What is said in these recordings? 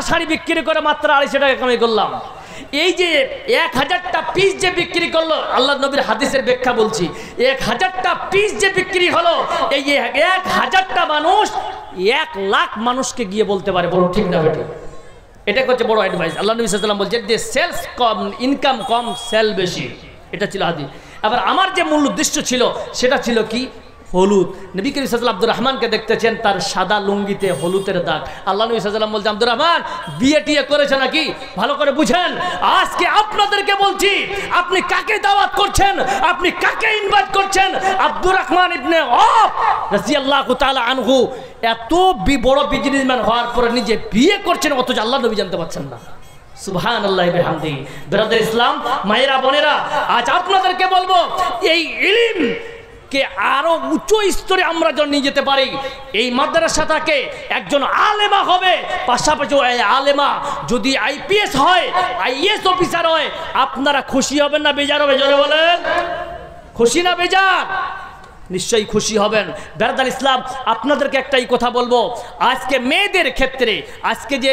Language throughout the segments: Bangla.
শাড়ি বিক্রি করে মাত্র 250 টাকা কামাই করলাম। এই যে 1000টা পিস যে বিক্রি করলো, আল্লাহ নবীর হাদিসের ব্যাখ্যা বলছি, 1000টা পিস যে বিক্রি হলো, এই 1000টা মানুষ 1 লাখ মানুষকে গিয়ে বলতে পারে, বলো ঠিক না বেটা? এটা হচ্ছে বড় অ্যাডভাইস। আল্লাহ নবী সাল্লাল্লাহু আলাইহি ওয়াসাল্লাম বলছেন যে সেলস কম, ইনকাম কম, সেল বেশি। এটা ছিল হাদিস। আবার আমার যে মূল উদ্দেশ্য ছিল সেটা ছিল কি? হলুদ। নবী করিম সাল্লাল্লাহু আলাইহি ওয়াসাল্লাম আব্দুর রহমানকে দেখতেছেন তার সাদা লুঙ্গিতে হলুদের দাগ। আল্লাহ নবী সাল্লাল্লাহু আলাইহি ওয়াসাল্লাম বলছেন, আব্দুর রহমান বিয়ে টিয়ে করেছে নাকি? ভালো করে বুঝেন। আজকে আপনাদেরকে বলছি, আপনি কাকে দাওয়াত করছেন, আপনি কাকে ইনভাইট করছেন? আব্দুর রহমান ইবনে আওফ রাদিয়াল্লাহু তাআলা আনহু এত বড় বিজনেসম্যান হওয়ার পরে নিজে বিয়ে করছেন, অথচ আল্লাহ নবী জানতে পারছেন না। সুবহানাল্লাহি বিহামদিহি। ব্রাদার ইসলাম, মায়েরা বোনেরা, আজ আপনাদেরকে বলবো এই ইলম কে আরো উচ্চ স্তরে আমরা যখন নিয়ে যেতে পারি, এই মাদ্রাসাটাকে একজন আলেমা হবে, পাশাপাশি এই আলেমা যদি আইপিএস হয়, আইএস অফিসার হয়, আপনারা খুশি হবেন না বেজার হবে? জোরে বলেন, খুশি না বেজার? নিশ্চয়ই খুশি হবেন। ব্রাদার ইসলাম, আপনাদেরকে একটাই কথা বলবো, আজকে মেয়েদের ক্ষেত্রে আজকে যে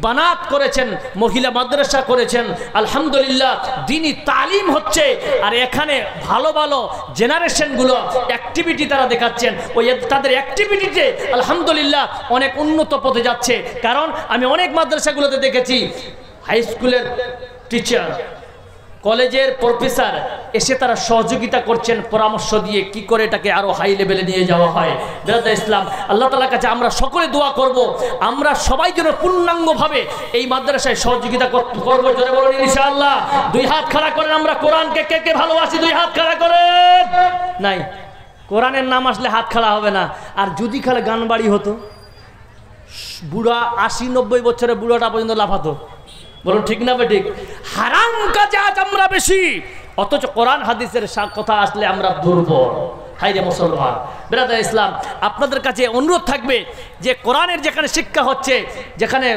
বানাত করেছেন, মহিলা মাদ্রাসা করেছেন, আলহামদুলিল্লাহ দ্বীনি তালিম হচ্ছে, আর এখানে ভালো ভালো জেনারেশনগুলো অ্যাক্টিভিটি তারা দেখাচ্ছেন, ওই তাদের অ্যাক্টিভিটিতে আলহামদুলিল্লাহ অনেক উন্নত পথে যাচ্ছে। কারণ আমি অনেক মাদ্রাসাগুলোতে দেখেছি হাই স্কুলের টিচার, কলেজের প্রফেসর এসে তারা সহযোগিতা করছেন, পরামর্শ দিয়ে কি করে এটাকে আরো হাই লেভেলে নিয়ে যাওয়া হয়। ব্রাদার ইসলাম, আল্লাহ তাআলার কাছে আমরা সকলে দোয়া করব, আমরা সবাই যেন পূর্ণাঙ্গভাবে এই মাদ্রাসায় সহযোগিতা করব। জোরে বলুন ইনশাআল্লাহ। 2 হাত খাড়া করেন। আমরা কোরআনকে কে কে ভালোবাসি? 2 হাত খাড়া করেন। নাই, কোরআনের নাম আসলে হাত খাড়া হবে না। আর যদি খালে গান বাড়ি হতো, বুড়া 80-90 বছরের বুড়াটা পর্যন্ত লাফাতো। বলুন ঠিক না ঠিক? হারাম কাজে আজ আমরা বেশি, অথচ কোরআন হাদিসের কথা আসলে আমরা দুর্বল। হায়রে মুসলমান। ব্রাদার ইসলাম, আপনাদের কাছে অনুরোধ থাকবে যে কোরআনের যেখানে শিক্ষা হচ্ছে, যেখানে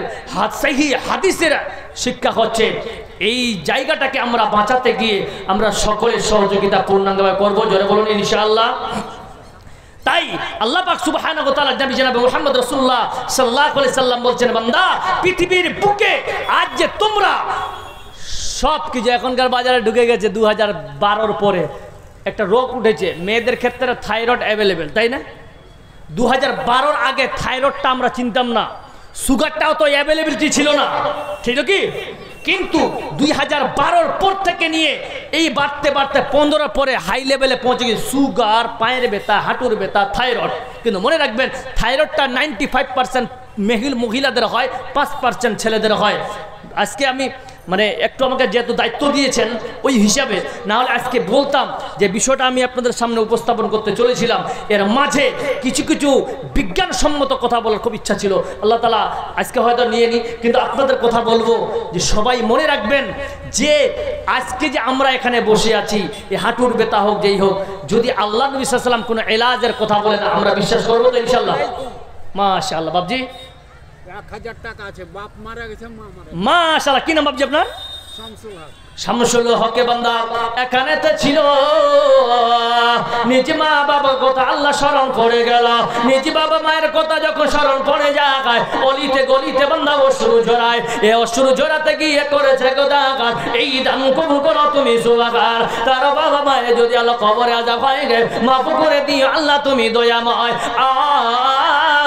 সহিহ হাদিসের শিক্ষা হচ্ছে, এই জায়গাটাকে আমরা বাঁচাতে গিয়ে আমরা সকলের সহযোগিতা পূর্ণাঙ্গভাবে করব। জোরে বলুন ইনশাআল্লাহ। তাই আল্লাহ পাক সুবহানাহু ওয়া তাআলা নবী জনাব মুহাম্মদ রাসূলুল্লাহ সাল্লাল্লাহু আলাইহি সাল্লাম বলছেন, বান্দা পৃথিবীর বুকে আজ যে তোমরা সব কিছু এখনকার বাজারে ঢুকে গেছে, 2012 পরে একটা রোগ উঠেছে মেয়েদের ক্ষেত্রে, থাইরয়েড অ্যাভেলেবেল, তাই না? 2012 আগে থাইরয়েডটা আমরা চিনতাম না, সুগারটাও তো অ্যাভেলেবিলিটি ছিল না, ঠিক কি? কিন্তু 2012 পর থেকে নিয়ে এই বাড়তে বাড়তে 15 পরে হাই লেভেলে পৌঁছে গেছে সুগার, পায়ের ব্যথা, হাঁটুর ব্যথা, থাইরয়েড। কিন্তু মনে রাখবেন, থাইরয়েডটা 95% মহিলাদের হয়, 5% ছেলেদের হয়। আজকে আমি মানে একটু আমাকে যেহেতু দায়িত্ব দিয়েছেন ওই হিসাবে, না হলে আজকে বলতাম যে বিষয়টা আমি আপনাদের সামনে উপস্থাপন করতে চলেছিলাম। এর মাঝে কিছু কিছু বিজ্ঞানসম্মত কথা বলার খুব ইচ্ছা ছিল, আল্লাহ তাআলা আজকে হয়তো নিয়ে নি, কিন্তু আপনাদের কথা বলবো যে সবাই মনে রাখবেন যে আজকে যে আমরা এখানে বসে আছি, এই হাঁটুর ব্যথা হোক যেই হোক, যদি আল্লাহ নবী সাল্লাল্লাহু আলাইহি ওয়াসাল্লাম কোনো এলাজের কথা বলেন আমরা বিশ্বাস করবো তো ইনশাআল্লাহ? মাশাআল্লাহ। বাবজি 1000 টাকা আছে, বাপ মারা গেছে, মা মারা গেছে। মাশাআল্লাহ। কি নাম বাবজি আপনার? শামসুল হক। শামসুল হকে বান্দা এখানে তো ছিল, নিজ মা বাবার কথা আল্লাহ স্মরণ করে গেল, নিজ বাবা মায়ের কথা যখন স্মরণ করে যায়, অলিতে গলিতে বান্দা অশ্রু ঝরায়, এ অশ্রু ঝরাতে গিয়ে করেছে গোদাগার, এই দান কবুল করো তুমি সুবহান। তার বাবা মায়ে যদি আল্লাহ কবরে আযাব হয়ে গে, মাফ করে দিও আল্লাহ তুমি দয়াময়।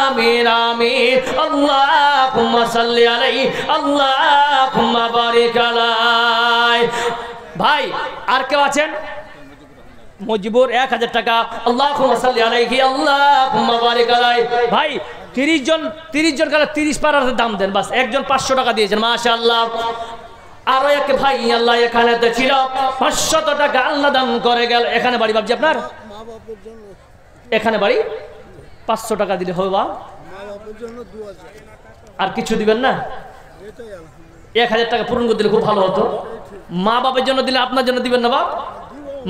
আমিন আমিন। আল্লাহুম্মা সাল্লি আলাইহি, আল্লাহুম্মা বারিক আলাইহি। ভাই আর কেউ আছেন? মজিবুর 1000 টাকা। আল্লাহুম্মা সাল্লি আলাইহি, আল্লাহুম্মা বারিক আলাইহি। ভাই 30 জন কালে 30 পারার দাম দেন, বাস একজন 500 টাকা দিয়েছেন, মাশাআল্লাহ। আরো এক ভাই আল্লাহ এখানে তো ছিল, 500 টাকা আল্লাহ দান করে গেল। এখানে বাড়ি বাবজি আপনার? মা বাবার জন্য এখানে বাড়ি 500 টাকা দিলে হবে বা? মা বাবার জন্য 2000। আর কিছু দিবেন না? এটাই আলহামদুলিল্লাহ। 1000 টাকা পূরণ করে দিলে খুব ভালো হতো। মা বাবার জন্য দিলে আপনার জন্য দিবেন না বাপ?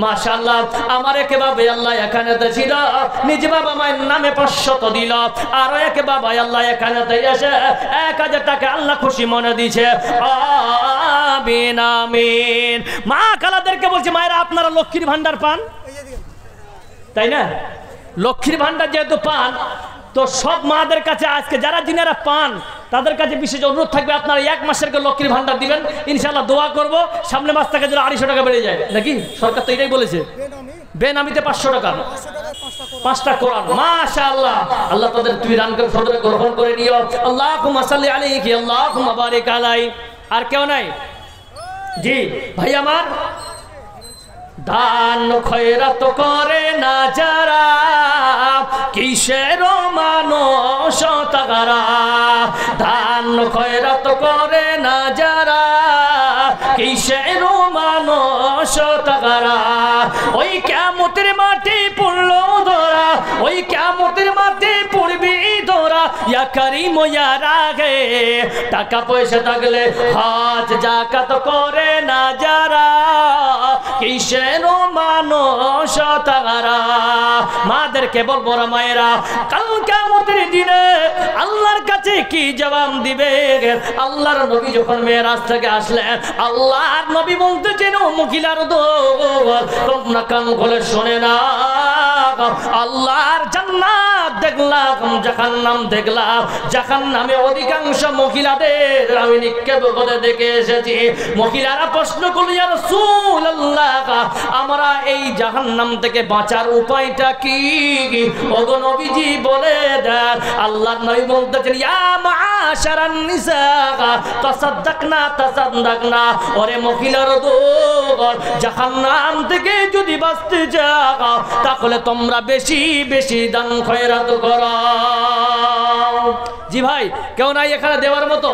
মাশাআল্লাহ। আমার একে বাবা আল্লাহ এখানে তো ছিল, নিজ বাবা মায়ের নামে 500 দিল। আর একে বাবা আল্লাহ এখানে তো এসে 1000 টাকা আল্লাহ খুশি মনে দিয়েছে। আমিন আমিন। মা খালাদেরকে বলছে, মায়েরা আপনারা লক্ষ্মীর ভান্ডার পান, তাই না? লক্ষ্মীর ভান্ডার যেহেতু পান, তো সব মাদের কাছে আজকে যারা যিনারা পান তাদের কাছে বিশেষ অনুরোধ থাকবে আপনারা 1 মাসের লক্ষ্মীর ভান্ডার দিবেন, ইনশাআল্লাহ দোয়া করব সামনে মাস থেকে যেন 250 টাকা বেড়ে যায়, নাকি সরকার তো এটাই বলেছে। বেনামিতে 500 টাকা, 5টা কোরআন, মাশাআল্লাহ। আল্লাহ তাদের তুমি দান করে সদরে গ্রহণ করে নিও। আল্লাহুম্মা সাল্লি আলাইহি আল্লাহুম্মা বারিক আলাই। আর কেউ নাই? জি ভাই আমার, দান খয়রাত করে না যারা, কিসের মানসতা গারা। দান খয়রাত করে না যারা, কিসের মানসতা গারা। ওই কিয়ামতের মাটি পড়লো ধরা, ওই কিয়ামতের মাটি পড়বি ধরা। ইয়া কারীম ইয়া রাগে, টাকা পয়সা থাকলে হজ যাকাত করে না যারা, কিসের মানসতা গারা। মাদেরকে বলবো রে মায়েরা, কাল কিয়ামতের দিনে আল্লাহর কাছে কি জবাব দিবে? আল্লাহর নবী যখন মেরাজ থেকে আসলেন, আল্লাহর নবী বলতেছেন ও মহিলার দল, তোমরা কান খুলে শুনে না, আল্লাহর জান্নাত দেখলাম, জাহান্নাম দেখলাম। জাহান্নামে অধিকাংশ মহিলাদের আমি নিক্ষেপ করে দেখে এসেছি। মহিলারা প্রশ্ন করল, ইয়া রাসূলুল্লাহ, আমরা এই জাহান্নাম থেকে বাঁচার উপায়টা কি? ওগো নবীজি বলে দেন। আল্লাহর নবী বলতেছেন, ইয়া মাআশারান নিসা তাসাদদাকনা তাসাদদাকনা। ওরে মহিলার দল, জাহান্নাম থেকে যদি বাঁচতে চাও তাহলে তোমরা বেশি বেশি দান খয়রাত করো। জি ভাই, কেউ নাই এখানে দেওয়ার মতো?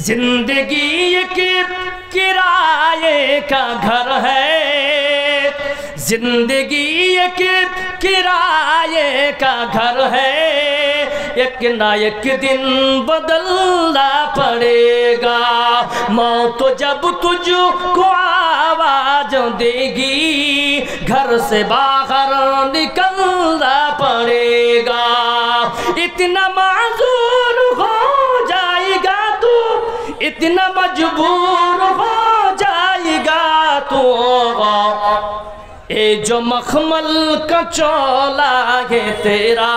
जिंदगी एक किराए का घर है, जिंदगी एक किराए का घर है, एक ना एक दिन बदलना पड़ेगा। मौत जब तुझको आवाज देगी, घर से बाहर निकलना पड़ेगा। इतना माजूर हो जाएगा तू, इतना मजबूर हो जाएगा तू। ए जो मखमल का चोला है तेरा,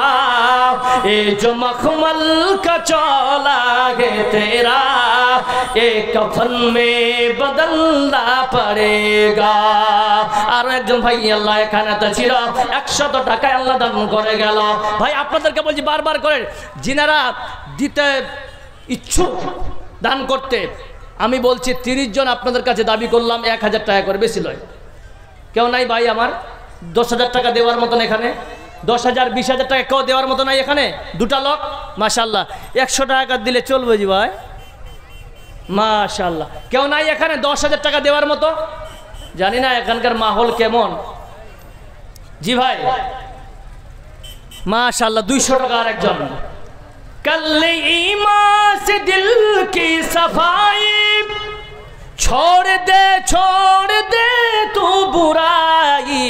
ए जो मखमल का चोला है तेरा, ए कफन में बदलना पड़ेगा। আর একজন ভাই আল্লাহ এখানে তো ছিল, 100 টাকা আল্লাহ দান করে গেল। ভাই আপনাদেরকে বলছি বারবার করে, যিনারা দিতে ইচ্ছুক দান করতে, আমি বলছি 30 জন আপনাদের কাছে দাবি করলাম 1000 টাকা করে, বেশি নয়। কেউ নাই ভাই আমার 10,000 টাকা দেওয়ার মতন? এখানে 10,000 20,000 টাকা কেউ দেওয়ার মতো নাই এখানে? 2টা লোক, মাশাআল্লাহ। 100 টাকা দিলে চলবে জি ভাই, মাশাআল্লাহ। কেউ নাই এখানে 10,000 টাকা দেওয়ার মতো? জানি না এখানকার মাহৌল কেমন। জি ভাই, মাশাআল্লাহ। 200 টাকা আর একজন। कल ईमान से दिल की सफाई, छोड़ दे तू बुराई,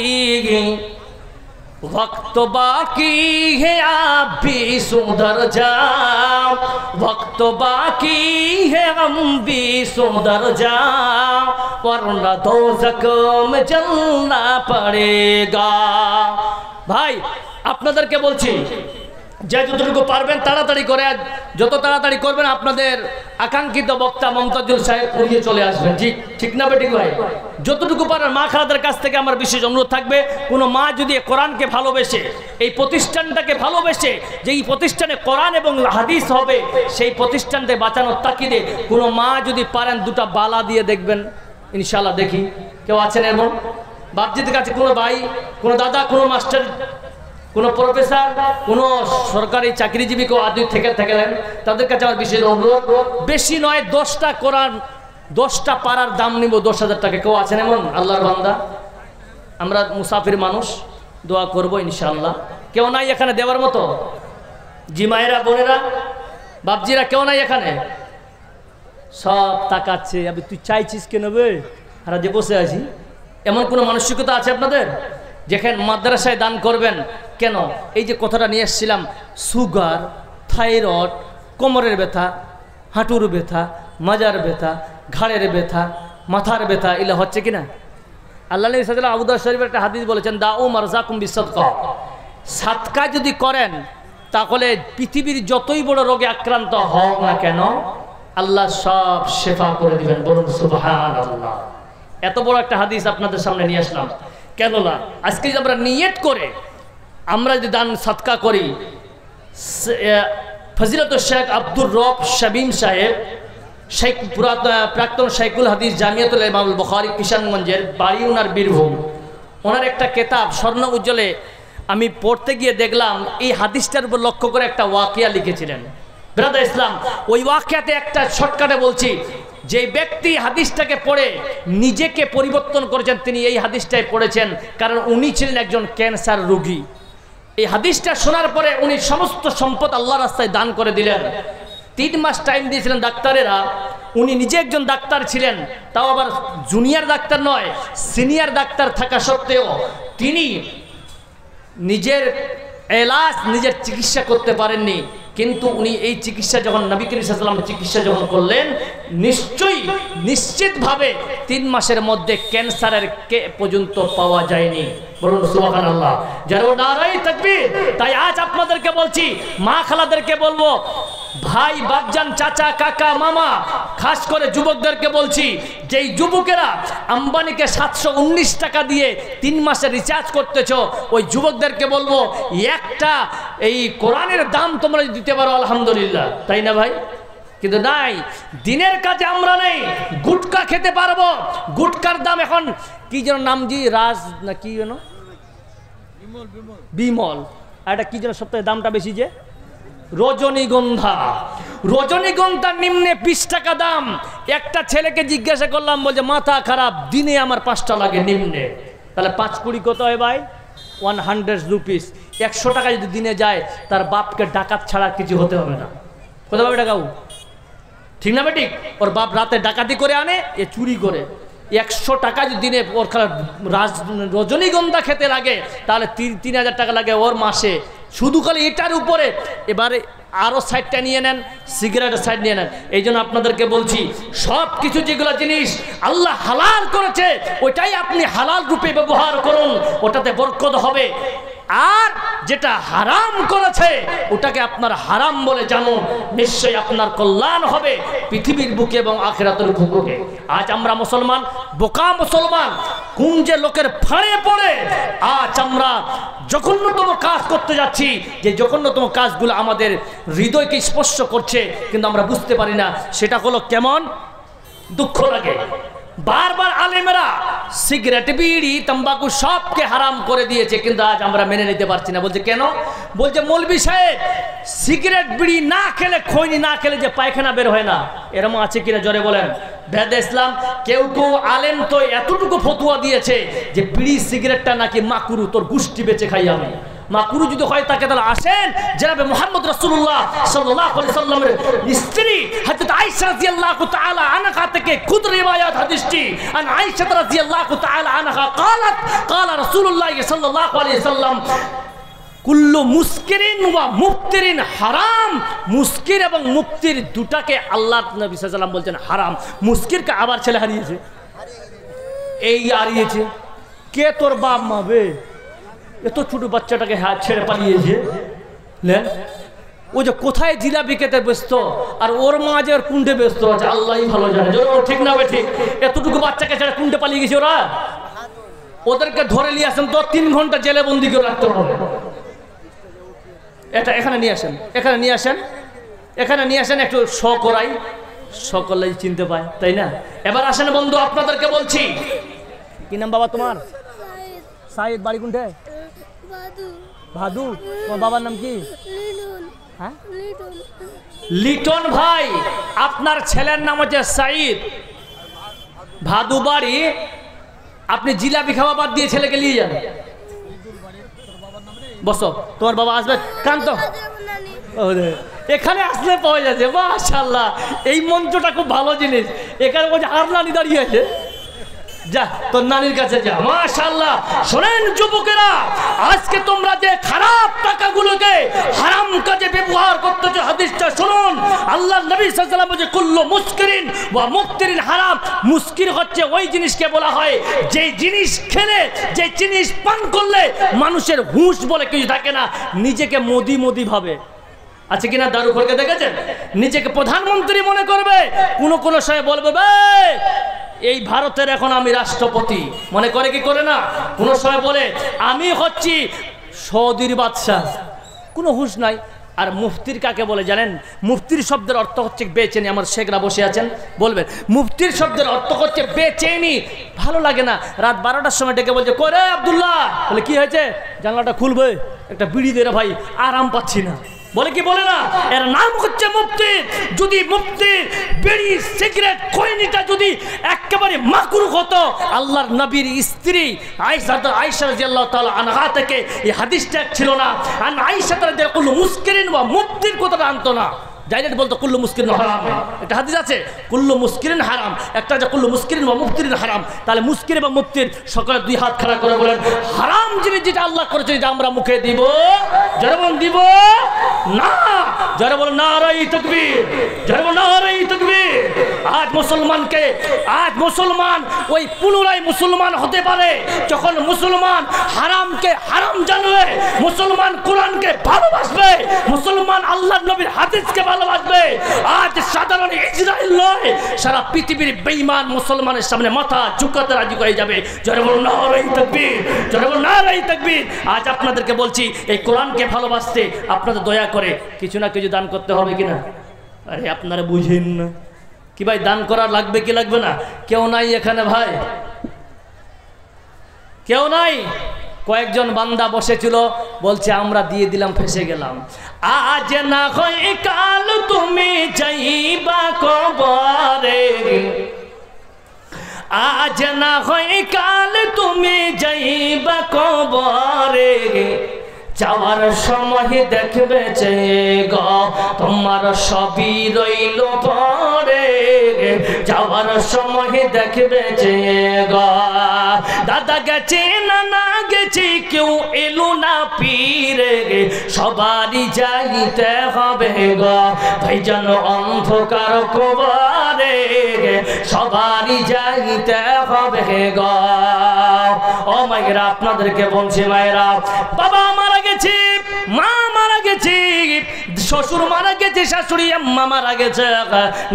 वक्त बाकी है आप भी सुधर जाओ, वक्त बाकी है हम भी सुधर जाओ, वरना दोज़ख में जलना पड़ेगा। भाई আপনাদেরকে বলছি, যে যতটুকু পারবেন তাড়াতাড়ি করে, যত তাড়াতাড়ি করবেন আপনাদের আকাঙ্ক্ষিত বক্তা মমতাজুল সাহেব পড়িয়ে চলে আসবেন। জি ঠিক না বেটি ভাই? যতটুকু পারেন। মা খালাদের কাছ থেকে আমার বিশেষ অনুরোধ থাকবে, কোনো মা যদি কোরআনকে ভালোবেসে, এই প্রতিষ্ঠানটাকে ভালোবেসে, যে এই প্রতিষ্ঠানে কোরআন এবং হাদিস হবে, সেই প্রতিষ্ঠানকে বাঁচানোর তাকিদে কোনো মা যদি পারেন 2টা বালা দিয়ে দেখবেন, ইনশাআল্লাহ। দেখি কেউ আছেন এমন? বাপজিদের কাছে কোনো ভাই, কোনো দাদা, কোনো মাস্টার, কোনো প্রফেসর, কোনো সরকারি চাকরিজীবী কেউ আদৌ থেকে থাকলেন, তাদের কাছে আমার বিশেষ অনুরোধ, বেশি নয় 10টা কোরআন, 10টা পারার দাম নিব 10,000 টাকা। কেউ আছেন এমন আল্লাহর বান্দা? আমরা মুসাফির মানুষ, দোয়া করবো ইনশাআল্লাহ। কেউ নাই এখানে দেওয়ার মতো? জি মায়েরা, বোনেরা, বাপজিরা, কেউ নাই এখানে? সব তাকাচ্ছে, আবে তুই চাইছিস কেন বে, আর যে বসে আছি, এমন কোনো মানসিকতা আছে আপনাদের? যেখানে মাদ্রাসায় দান করবেন কেন? এই যে কথাটা নিয়ে এসেছিলাম, সুগার, থাইরয়েড, কোমরের ব্যথা, হাঁটুর ব্যথা, মাজার ব্যথা, ঘাড়ের ব্যথা, মাথার ব্যথা, এগুলো হচ্ছে কিনা? আল্লাহ নবী সাল্লাল্লাহু আলাইহি ওয়াসাল্লাম আবু দাউদ শরীফের একটা হাদিস বলেছেন, দাউ মারজাকুম বিসাদকা, সাদকা যদি করেন তাহলে পৃথিবীর যতই বড় রোগে আক্রান্ত হও না কেন আল্লাহ সব শেফা করে দিবেন। বলুন সুবহানাল্লাহ। এত বড় একটা হাদিস আপনাদের সামনে নিয়ে আসলাম। কেন না আজকে যদি আমরা নিয়ত করে আমরা যদি দান সদকা করি, ফজিলত শেখ আব্দুর রব শামীম সাহেব, শেখ প্রাক্তন শাইখুল হাদিস জামিয়াতুল ইমাম বুখারী কিশানগঞ্জের বাড়ি, ওনার বীরভূম, ওনার একটা কেতাব স্বর্ণ উজ্জ্বলে আমি পড়তে গিয়ে দেখলাম এই হাদিসটার উপর লক্ষ্য করে একটা ওয়াকিয়া লিখেছিলেন। ব্রাদার ইসলাম, ওই ওয়াকিয়াতে একটা শর্টকাটে বলছি, যে ব্যক্তি হাদিসটাকে পড়ে নিজেকে পরিবর্তন করেছেন তিনি এই হাদিসটাই পড়েছেন, কারণ উনি ছিলেন একজন ক্যান্সার রোগী। এই হাদিসটা শোনার পরে উনি সমস্ত সম্পদ আল্লাহর রাস্তায় দান করে দিলেন। 3 মাস টাইম দিয়েছিলেন ডাক্তারেরা। উনি নিজে একজন ডাক্তার ছিলেন, তাও আবার জুনিয়র ডাক্তার নয়, সিনিয়র ডাক্তার থাকা সত্ত্বেও তিনি নিজের এলাজ, নিজের চিকিৎসা করতে পারেননি। কিন্তু উনি এই চিকিৎসা যখন নবী করিম সাল্লাল্লাহু আলাইহি ওয়াসাল্লাম চিকিৎসা যখন করলেন, নিশ্চিতভাবে 3 মাসের মধ্যে ক্যান্সারের কে পর্যন্ত পাওয়া যায়নি। বলুন সুবহানাল্লাহ, যারা নারায়ে তাকবীর। তাই আজ আপনাদেরকে বলছি, মা খালাদেরকে বলবো, ভাই বাপজান, চাচা কাকা মামা, খাস করে যুবকদেরকে বলছি, যেই যুবকেরা আম্বানিকে 719 টাকা দিয়ে 3 মাসে রিচার্জ করতেছো, ওই যুবকদেরকে বলবো একটা এই কোরআনের দাম তোমরা দিতে পারো আলহামদুলিল্লাহ, তাই না ভাই? কিন্তু নাই, দিনের কাজে আমরা নেই, গুটকা খেতে পারবো। গুটকার দাম এখন কি যেন নাম, জি রাজ না কি যেন, বিমল, আর এটা কি যেন সপ্তাহে দামটা বেশি, যে রজনীগন্ধা। রজনীগন্ধা নিম্নে 20 টাকা দাম। একটা ছেলেকে জিজ্ঞাসা করলাম, বলছে মাথা খারাপ, দিনে আমার 5টা লাগে নিম্নে। তাহলে 5 কুড়ি কত হয় ভাই? 100 রুপিস। 100 টাকা যদি দিনে যায়, তার বাপকে ডাকাত ছাড়া কিছু হতে হবে না। কোথাও পাবে টাকাও, ঠিক না বেঠিক? ওর বাপ রাতে ডাকাতি করে আনে, এ চুরি করে। 100 টাকা যদি দিনে ওর রজনীগন্ধা খেতে লাগে, তাহলে 3,000 টাকা লাগে ওর মাসে। শুধু খালি এটার উপরে এবারে আরও সাইডটা নিয়ে নেন, সিগারেটের সাইড নিয়ে নেন। এই জন্য আপনাদেরকে বলছি, সব কিছু যেগুলো জিনিস আল্লাহ হালাল করেছে, ওইটাই আপনি হালাল রূপে ব্যবহার করুন, ওটাতে বরকত হবে। আর যেটা হারাম করেছে ওটাকে আপনার হারাম বলে জানুন, নিশ্চয়ই আপনার কল্যাণ হবে পৃথিবীর বুকে এবং আখিরাতের বুকে। আজ আমরা মুসলমান, বোকা মুসলমান, কোন যে লোকের ফাঁড়ে পড়ে আজ আমরা জঘন্যতম কাজ করতে যাচ্ছি, যে জঘন্যতম কাজগুলো আমাদের হৃদয়কে স্পর্শ করছে, কিন্তু আমরা বুঝতে পারি না। সেটা হলো কেমন? দুঃখ লাগে। বারবার আলেমেরা সিগারেট, বিড়ি, তাম্বাকু সবকে হারাম করে দিয়েছে, কিন্তু আজ আমরা মেনে নিতে পারছি না। বলছে কেন? বলছে মৌলভী সাহেব, সিগারেট বিড়ি না খেলে, খৈনি না খেলে যে পায়খানা বের হয় না, এরকম আছে কিনা জোরে বলেন। বেদে ইসলাম কেউ আলেম তো এতটুকু ফতুয়া দিয়েছে যে বিড়ি সিগারেটটা নাকি মাকুরু, তোর গুষ্টি বেঁচে খাই আমি। মাকুরু যদি হয় তাকে তাহলে আসেন জনাবে মুহাম্মদ রাসূলুল্লাহ সাল্লাল্লাহু আলাইহি সাল্লামের স্ত্রী হযরত আয়েশা রাদিয়াল্লাহু তাআলা আনহা থেকে খুদ রিওয়ায়াত হাদিসটি, আন আয়েশা রাদিয়াল্লাহু তাআলা আনহা قالت قال رسول الله সাল্লাল্লাহু আলাইহি সাল্লাম কুল্লু মুসকিরিন ওয়া মুফতিরিন হারাম। মুস্কির এবং মুফতির দুটাকে আল্লাহ নবী সাল্লাল্লাহু আলাইহি সাল্লাম বলছেন হারাম। মুস্কিরকে আবার ছেলে হারিয়েছে, এই হারিয়েছে কে? তোর বাপ মাবে এত ছোট বাচ্চাটাকে হাত ছেড়ে পালিয়েছে। ও যে কোথায় জিলাপি খেতে ব্যস্ত, আর ওর মা যে ওর কুণ্ডে ব্যস্ত আছে, আল্লাহই ভালো জানে। ঠিক না ভাই? ঠিক। এতটুকু বাচ্চাকে ছেড়ে কুণ্ডে পালিয়ে গেছে ওরা। ওদেরকে ধরে নিয়ে আসেন তো 3 ঘন্টা জেলে বন্দি করে রাখতে হবে। এটা এখানে নিয়ে আসেন, এখানে নিয়ে আসেন, এখানে নিয়ে আসেন, একটু শ করাই, সকলে চিনতে পায়, তাই না? এবার আসেন বন্ধু, আপনাদেরকে বলছি, কি নাম বাবা তোমার? সাইদ। বাড়ি কোনটা? ভাদু। তোমার বাবার নাম কি? হ্যাঁ, লিটন। ভাই আপনার ছেলের নাম হচ্ছে সাইদ, ভাদু বাড়ি। আপনি জিলাপি খাওয়া বাদ দিয়ে ছেলেকে নিয়ে যান। বসো, তোমার বাবা আসবে। কান্ত এখানে আসলে পাওয়া যাচ্ছে। মাশাআল্লাহ, এই মঞ্চটা খুব ভালো জিনিস। এখানে বলছে হারলানি দাঁড়িয়ে আছে। যা তোর নানির কাছে যা। মাশাআল্লাহ। শোনেন যুবকেরা, আজকে তোমরা যে খারাপ টাকাগুলোকে হারাম কাজে ব্যবহার করতেছো, হাদিসটা শুনুন। আল্লাহ নবী সাল্লাল্লাহু আলাইহি ওয়াসাল্লাম বলেছে কুল্লু মুসকিরিন ওয়া মুফতিরিন হারাম। মুসকির হচ্ছে ওই জিনিসকে বলা হয় যে জিনিস খেলে, যে জিনিস পান করলে মানুষের হুঁশ বলে কিছু থাকে না, নিজেকে মোদি মোদি ভাবে। আছে কিনা দারু খোরকে দেখেছেন? নিজেকে প্রধানমন্ত্রী মনে করবে, কোন সময় বলবে এই ভারতের এখন আমি রাষ্ট্রপতি, মনে করে কি করে না? কোন সময় বলে আমি হচ্ছি সৌদির বাদশাহ, কোনো হুঁশ নাই। আর মুফতির কাকে বলে জানেন? মুফতির শব্দের অর্থ হচ্ছে বেচেনি। আমার শেখরা বসে আছেন, বলবেন মুফতির শব্দের অর্থ হচ্ছে বেচেনি, ভালো লাগে না। রাত 12টার সময় ডেকে বলছে করে আব্দুল্লাহ, বলে কি হয়েছে? জানলাটা খুলবে, একটা বিড়ি দে রে ভাই, আরাম পাচ্ছি না। বলে কি বলে না? এর নাম হচ্ছে মুফতি। যদি মুফতির বিড়ি সিগারেট খৈনিটা যদি একেবারে মাকরুহ হতো, আল্লাহর নবীর স্ত্রী আয়েশা রাদিয়াল্লাহু তাআলা আনহা থেকে এই হাদিসটা ছিল না। আর আয়েশা রাদিয়াল্লাহু কুল্লু মুসকিরিন ওয়া মুফতির কথাটা আনতো না, ডাইরেক্ট বলতো কুল্লু মুসকিরিন হারাম। একটা হাদিস আছে কুল্লু মুসকিরিন হারাম, একটা আছে কুল্লু মুসকিরিন ওয়া মুফতিরিন হারাম। তাহলে মুসকির এবং মুফতির সকলে দুই হাত খাড়া করে বলেন হারাম জিনিস যেটা আল্লাহ করেছে এটা আমরা মুখে দিব, যারা বলেন দিব না, যারা বলেন নারাই তাকবীর, যারা বলেন নারাই তাকবীর। আজ মুসলমান ওই পুনরায় মুসলমান হতে পারে যখন মুসলমান হারামকে হারাম জানবে, মুসলমান কোরআনকে ভালোবাসবে, মুসলমান আল্লাহর নবীর হাদিসকে ভালোবাসবে। আজ সাধারণ ইসরায়েল নয়, সারা পৃথিবীর বেঈমান মুসলমানের সামনে মাথা ঝুঁকাতে রাজি হয়ে যাবে। যারা বলেন নারাই তাকবীর, যারা বলেন নারাই তাকবীর। আজ আপনাদেরকে বলছি এই কোরআনকে ভালোবাসতে আপনাদের দয়া করে কিছু না কিছু দান করতে হবে কিনা? আরে আপনারা বুঝেন না কি ভাই, দান করা লাগবে কি লাগবে না? কেউ নাই এখানে ভাই, কেউ নাই। কয়েকজন বান্দা বসেছিল, বলছে আমরা দিয়ে দিলাম, ফেসে গেলাম। আজ না হয় কাল তুমি যাইবা কবরে, আজ না হয় কাল তুমি যাইবা কবরে, যাওয়ার সময় দেখবে যে গো তোমার সবই রইল পরে, যাওয়ার সময় দেখবে যে গো দাদা গেছে নানা গেছে কেউ এলো না পীরে, সবারই যাইতে হবে গো ভাইজান অন্ধকার কবরে, সবারই যাইতে হবে গো। ও মায়েরা, আপনাদেরকে বলছি মায়েরা, বাবা মারা গেছে, মা মারা গেছে, শ্বশুর মারা গেছে, শাশুড়ি আম্মা মারা গেছে,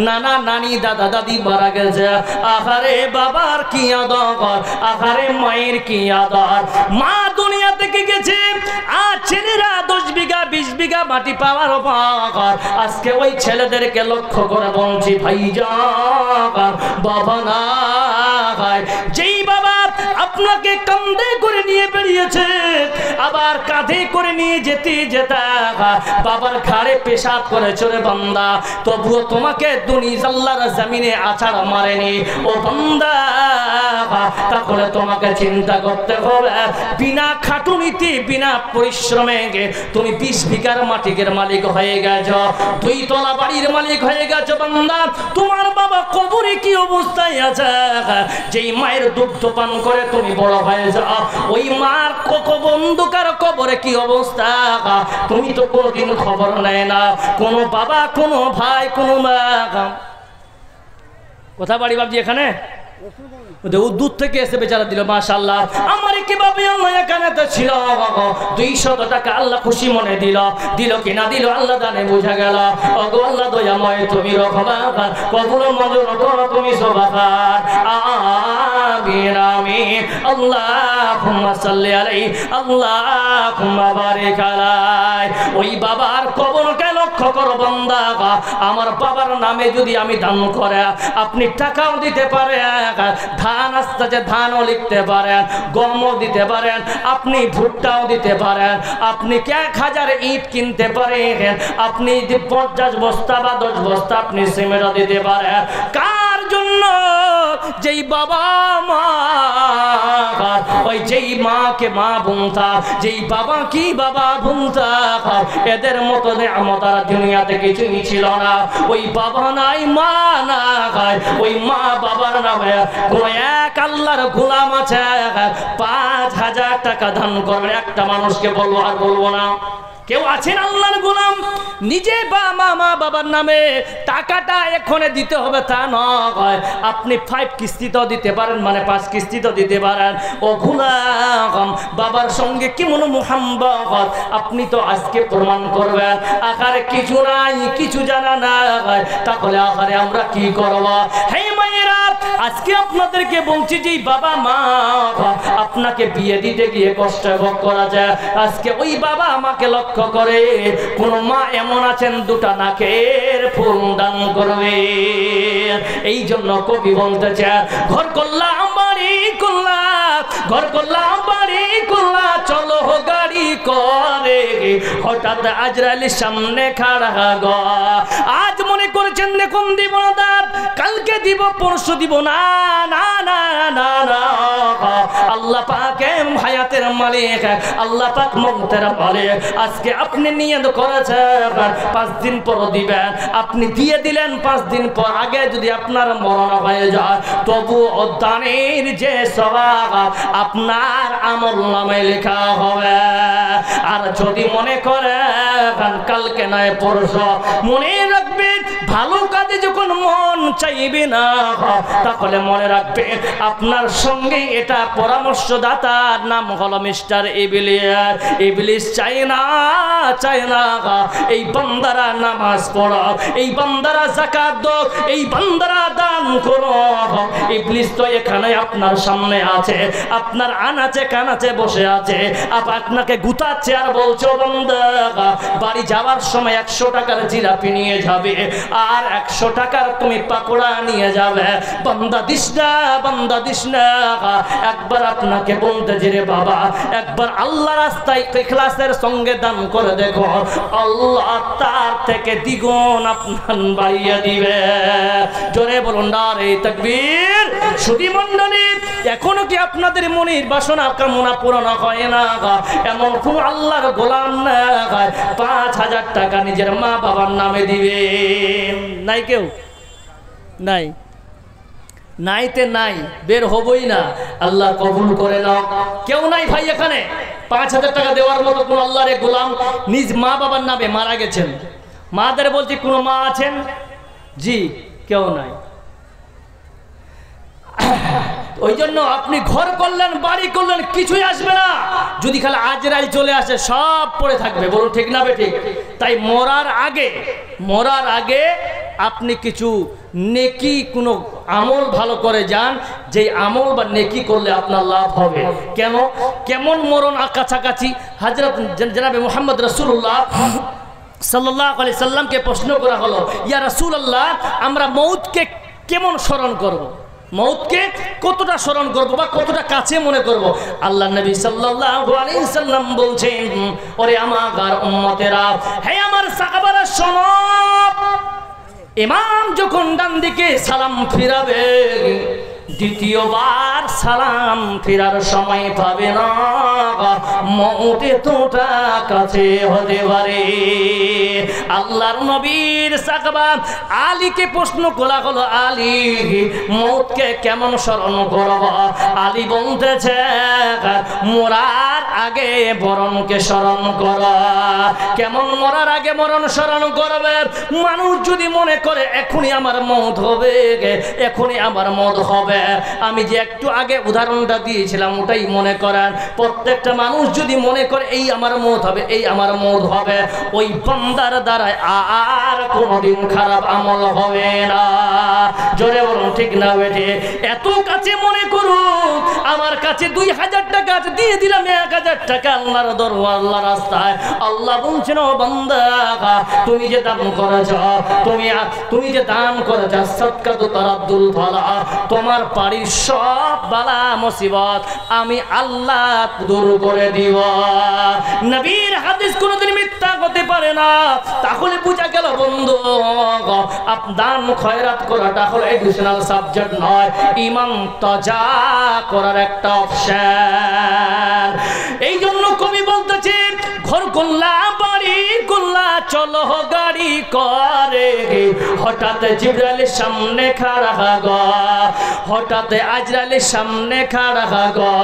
নানা নানি দাদা দাদি মারা গেছে। আহারে বাবার কি আদর, আহারে মায়ের কি আদর। মা দুনিয়া থেকে গেছে, আর ছেলেরা 10 বিঘা 20 বিঘা মাটি পাওয়ার পর আজকে ওই ছেলেদেরকে লক্ষ্য করে বলছি ভাইজান বাবা না, যেই বাবা আপনাকে কাঁধে করে নিয়ে বেরিয়েছে, আবার কাঁধে করে নিয়ে যেতে যেতে বাবার ঘাড়ে পেশাব করে চলে বান্দা, তবুও তোমাকে দুনিয়া আল্লাহর জমিনে আছাড় মারেনি ও বান্দা। তাহলে তোমাকে চিন্তা করতে হবে, বিনা খাটুনিতে বিনা পরিশ্রমে তুমি 20 বিঘার মাটিকের মালিক হয়ে গেছো, 2 তলা বাড়ির মালিক হয়ে গেছো বান্দা। তোমার বাবা কবরে কি অবস্থায় আছে, যেই মায়ের দুগ্ধ পান করে তুমি বড় হয়ে যাও, ওই মার অন্ধকার কবরে কি অবস্থা তুমি তো কোনোদিন খবর নেয় না। কোনো বাবা, কোনো ভাই, কোনো মা। কোথা বাড়ি বাবজি? এখানে দূর থেকে এসে বেচারা দিল, মাশাআল্লাহ। আমার কিভাবে আল্লাহ এখানে তো ছিল 200 টাকা আল্লাহ খুশি মনে দিল, দিল কি না দিল আল্লাহ জানে, বোঝা গেল। ওগো আল্লাহ দয়াময় তুমি রহমান, কবুল মঞ্জুর করো তুমি সবাকার, আমিন আমিন। আল্লাহুম্মা সাল্লি আলাইহি, আল্লাহুম্মা বারিক আলাইহি। ওই বাবার কবরকে লক্ষ্য করো বান্দা, আমার বাবার নামে যদি আমি দান করে, আপনি টাকাও দিতে পারেন, ধান আসতে ধানও লিখতে পারেন, গমও দিতে পারেন, আপনি ভুট্টাও দিতে পারেন, আপনি 1000 ইট কিনতে পারেন, আপনি 50 বস্তা বা 10 বস্তা আপনি সিমেন্টও দিতে পারেন। কার জন্য? যেই বাবা মা ওই যেই মাকে মা বুনতা, যেই বাবা কি বাবা বুনতা, এদের মতো নেয়ামত আর দুনিয়াতে কিছুই ছিল না। ওই বাবা নাই মা না, ওই মা বাবার নামে কোন এক আল্লাহর গোলাম আছে 5,000 টাকা দান করবে। একটা মানুষকে বলবো আর বলবো না, কেউ আছেন আল্লাহর গোলাম নিজে মা বাবার নামে টাকাটা এখনে দিতে হবে তা নয়। আপনি 5 কিস্তিতেও দিতে পারেন, মানে 5 কিস্তিতেও দিতে পারেন। ও গোলাম বাবার সঙ্গে কি মনে মোহাম্মত আপনি তো আজকে প্রমাণ করবেন আকারে কিছু নাই, কিছু জানা নাই, তাহলে আকারে আমরা কি করব? হে মায়েরা, আজকে আপনাদেরকে বলছি যে বাবা মা আপনাকে বিয়ে দিতে গিয়ে কষ্ট ভোগ করা যায়। আজকে ওই বাবা আমাকে লক্ষ্য করে কোন মা এমন আছেন 2টা নাকের ফুল দান করবে। এই জন্য কবি বলতেছে ঘর করলাম বাড়ি করলাম, ঘর করলাম বাড়ি করলাম, চলো গাড়ি করে, হঠাৎ আজরাইলের সামনে খাড়া গো। আজ মনে করেছেন দেখুন দিব না দাঁত, কালকে দিব পরশু দিব না, না না না না। আল্লাহ পাক হায়াতের মালিক, আল্লাহ পাক মৌতের মালিক। আজকে আপনি নিয়ত করেছেন 5 দিন পর দিবেন, আপনি দিয়ে দিলেন 5 দিন পর, আগে যদি আপনার মরণ হয়ে যায় তবু দানের যে সওয়াব আপনার আমল নামে লেখা হবে। আর যদি মনে করেন কালকে নয় পরশু, মনে রাখবেন ভালো কাজে যখন মন চাইবে না তাহলে মনে রাখবেন আপনার সঙ্গে এটা পরামর্শদাতার নাম হলো মিস্টার ইবলিস। ইবলিস চায় না এই বান্দারা নামাজ পড়ো, এই বান্দারা যাকাত দাও, এই বান্দারা দান করো। ইবলিস তো এখানে আপনার সামনে আছে, আপনার আনাচে কানাচে বসে আছে, আপনাকে গুতাচ্ছে আর বলছে বান্দা বাড়ি যাওয়ার সময় 100 টাকার জিলাপি নিয়ে যাবে আর 100 টাকার তুমি পাকোড়া নিয়ে যাবে। বান্দা দিস না, বান্দা দিস না। একবার আপনাকে বলতে যে রে বাবা একবার আল্লাহ রাস্তায় ইখলাসের সঙ্গে দান করে দেখো, আল্লাহ তার থেকে দ্বিগুণ আপনার বাড়িয়ে দিবে। জোরে বলুন নারে তাকবীর। সুধী মণ্ডলী, এখনো কি আপনাদের মনের বাসনা কামনা পূরণ হয় না? এমন কোন আল্লাহর গোলাম না 5,000 টাকা নিজের মা বাবার নামে দিবে? নাই কেউ? নাই, নাইতে নাই, বের হবই না। আল্লাহ কবুল করে নাও। কেউ নাই ভাই এখানে 5,000 টাকা দেওয়ার মতো কোন আল্লাহর গোলাম নিজ মা বাবার নামে মারা গেছেন? মাদের বলছি কোন মা আছেন? জি, কেউ নাই। ওই জন্য আপনি ঘর করলেন, বাড়ি করলেন, কিছুই আসবে না। যদি খালি আজরাইল চলে আসে সব পড়ে থাকবে। বলুন ঠিক না বেঠিক? তাই মরার আগে আপনি কিছু নেকি কোনো আমল ভালো করে যান, যে আমল বা নেকি করলে আপনার লাভ হবে। কেন কেমন মরণ কাছাকাছি? হযরত জনাবে মুহাম্মদ রাসূলুল্লাহ সাল্লাল্লাহু আলাইহি সাল্লামকে প্রশ্ন করা হলো, ইয়া রাসূলুল্লাহ আমরা মউতকে কেমন স্মরণ করব, মউতকে কতটা স্মরণ করব বা কতটা কাছে মনে করব? আল্লাহ নবী সাল্লাল্লাহু আলাইহি সাল্লাম বলছেন, ওরে আমার উম্মতেরা, হে আমার সাহাবারা শোনো, ইমাম যখন ডান দিকে সালাম ফিরাবে দ্বিতীয়বার সালাম ফেরার সময় পাবে না, মউতে তোটা কাছে হতে পারে। আল্লাহর নবীর সাহাবা আলীকে প্রশ্ন করা হলো, আলী মউতকে কেমন স্মরণ করব? আলী বলতেছে মরার আগে মরণকে স্মরণ কর। কেমন মরার আগে মরণ স্মরণ করবে? মানুষ যদি মনে করে এখনই আমার মউত হবে, এখনই আমার মউত হবে, আমি যে একটু আগে উদাহরণটা দিয়েছিলাম ওটাই মনে করেন। প্রত্যেকটা মানুষ যদি মনে করে এই আমার মউত হবে, এই আমার মউত হবে, ওই বান্দার দ্বারা আর কোনোদিন খারাপ আমল হবে না। জোরে বলুন ঠিক না বেঠে? এত কাছে মনে করুন আমার কাছে 2000 টাকা আছে, দিয়ে দিলাম 1000 টাকা আল্লাহর দরবার আল্লাহর রাস্তায়। আল্লাহ বলছেন ও বান্দা তুমি যে দান করেছ, তুমি যে দান করেছ সাদকাতু তারাদ্দুল বালা, তোমার বাড়ির সব বালা মুসিবত আমি আল্লাহ দূর করে দিব। নবীর হাদিস কোনোদিন মিথ্যা হতে পারে না। তাহলে বুঝা গেল বন্ধু দান খয়রাত করাটা হলো এডুকেশনাল সাবজেক্ট নয়, ঈমান তাজা করার একটা অপশন। এই জন্য কবি বলতেছে ঘর করলা বাড়ি করলা চলো গাড়ি করে, হঠাৎ জিবরাইলের সামনে খাড়া গো, হঠাৎ আজরাইলের সামনে খাড়া গো।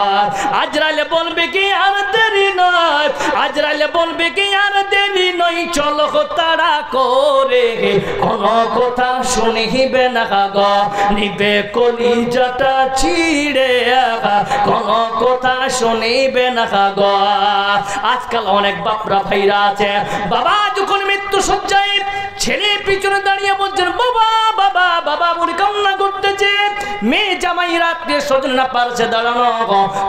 আজরাইল বলবে কি আর দেরি নয়, আজরাইল বলবে কি আর দেরি নয়, চলো তাড়া করে, কোন কথা শুনিবে না গো, নিবে কলিজাটা ছিড়ে, কোন কথা শুনিবে না গো। আজকাল অনেক বাপরা ভাইরা আছে, বাবা যখন মৃত্যু সজ্জায় ছেলে পিছনে দাঁড়িয়ে বলছেন বাবা বাবা বাবা বলে কান্না করতেছে, মেয়ে জামাইরা আত্মীয় স্বজনরা পারছে দাঁড়ানো,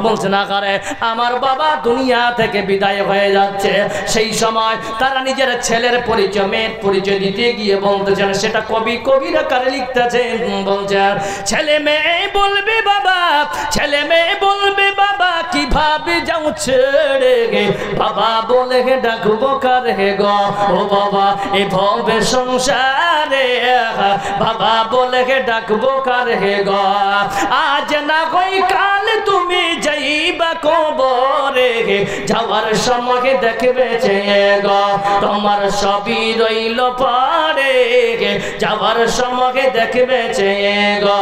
বলছে না করে আমার বাবা দুনিয়া থেকে বিদায় হয়ে যাচ্ছে। সেই সময় তারা নিজের ছেলের পরিচয় মেয়ের পরিচয় দিতে গিয়ে বলতেছেন, সেটা কবির আকারে লিখতেছেন, বলছেন ছেলে মেয়ে বলবে বাবা, ছেলে মেয়ে বলবে বাবা কিভাবে যাও ছেড়ে গে, বাবা বলে হে ডাকবো কার হে গো, ও বাবা এ ভবে সংসারে, বাবা বলে হে ডাকবো কার হে গো। আজ না কই কাল তুমি যাইবা কবরে, যাওয়ার সময় দেখবে চেয়ে গো, তোমার সবই রইল পরে, যাওয়ার সময় দেখবে চেয়ে গো।